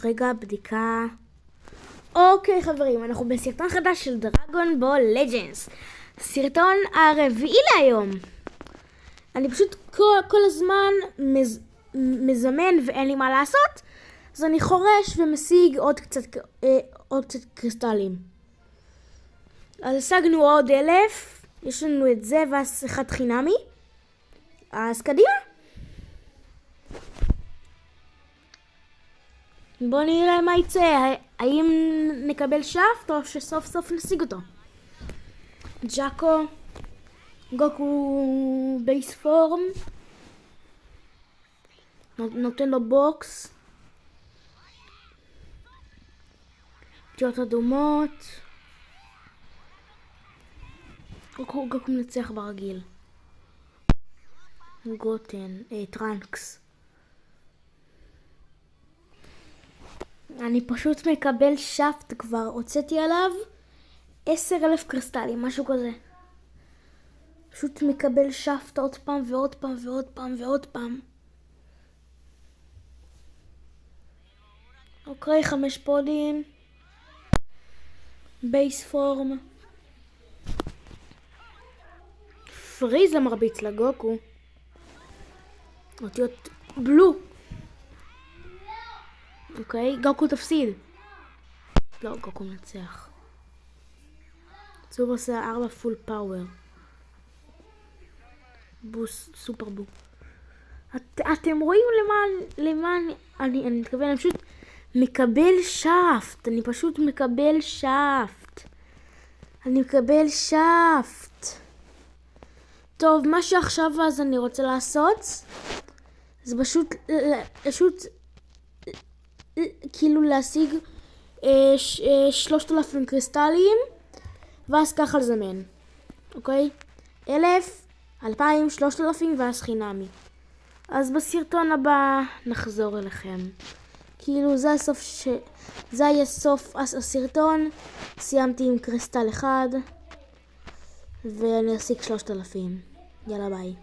רגע, בדיקה. אוקיי חברים, אנחנו בסרטון חדש של דרגון בול לג'נדס. סרטון הרביעי להיום. אני פשוט כל הזמן מזמן ואין לי מה לעשות, אז אני חורש ומשיג עוד קצת קריסטלים. אז השגנו עוד 1,000, יש לנו את זה ואז אחד חינמי. אז קדימה. בוא נראה מה יצא, האם נקבל שפט או שסוף סוף נשיג אותו. ג'אקו, גוקו בייס פורם, נותן לו בוקס, פתיות אדומות, גוקו מנצח ברגיל. גוטן, טרנקס. אני פשוט מקבל שפט כבר, הוצאתי עליו 10,000 קריסטלים, משהו כזה. פשוט מקבל שפט עוד פעם ועוד פעם ועוד פעם ועוד פעם. אוקיי, 5 פודים. בייס פורם. פריז למרביץ לגוקו. אותיות בלו. אוקיי, גוקו תפסיד. לא, גוקו מנצח. צהוב עושה 4 פול פאוור. בוס, סופר בו. אתם רואים למה אני מתכוון, אני פשוט מקבל שפט. אני פשוט מקבל שפט. אני מקבל שפט. טוב, מה שעכשיו אז אני רוצה לעשות, זה פשוט כאילו להשיג 3,000 קריסטלים ואז ככה לזמן, אוקיי? 1,000, 2,000, 3,000 ואז חינמי. אז בסרטון הבא נחזור אליכם. כאילו זה היה סוף הסרטון. סיימתי עם קריסטל אחד ואני אשיג 3,000. יאללה ביי.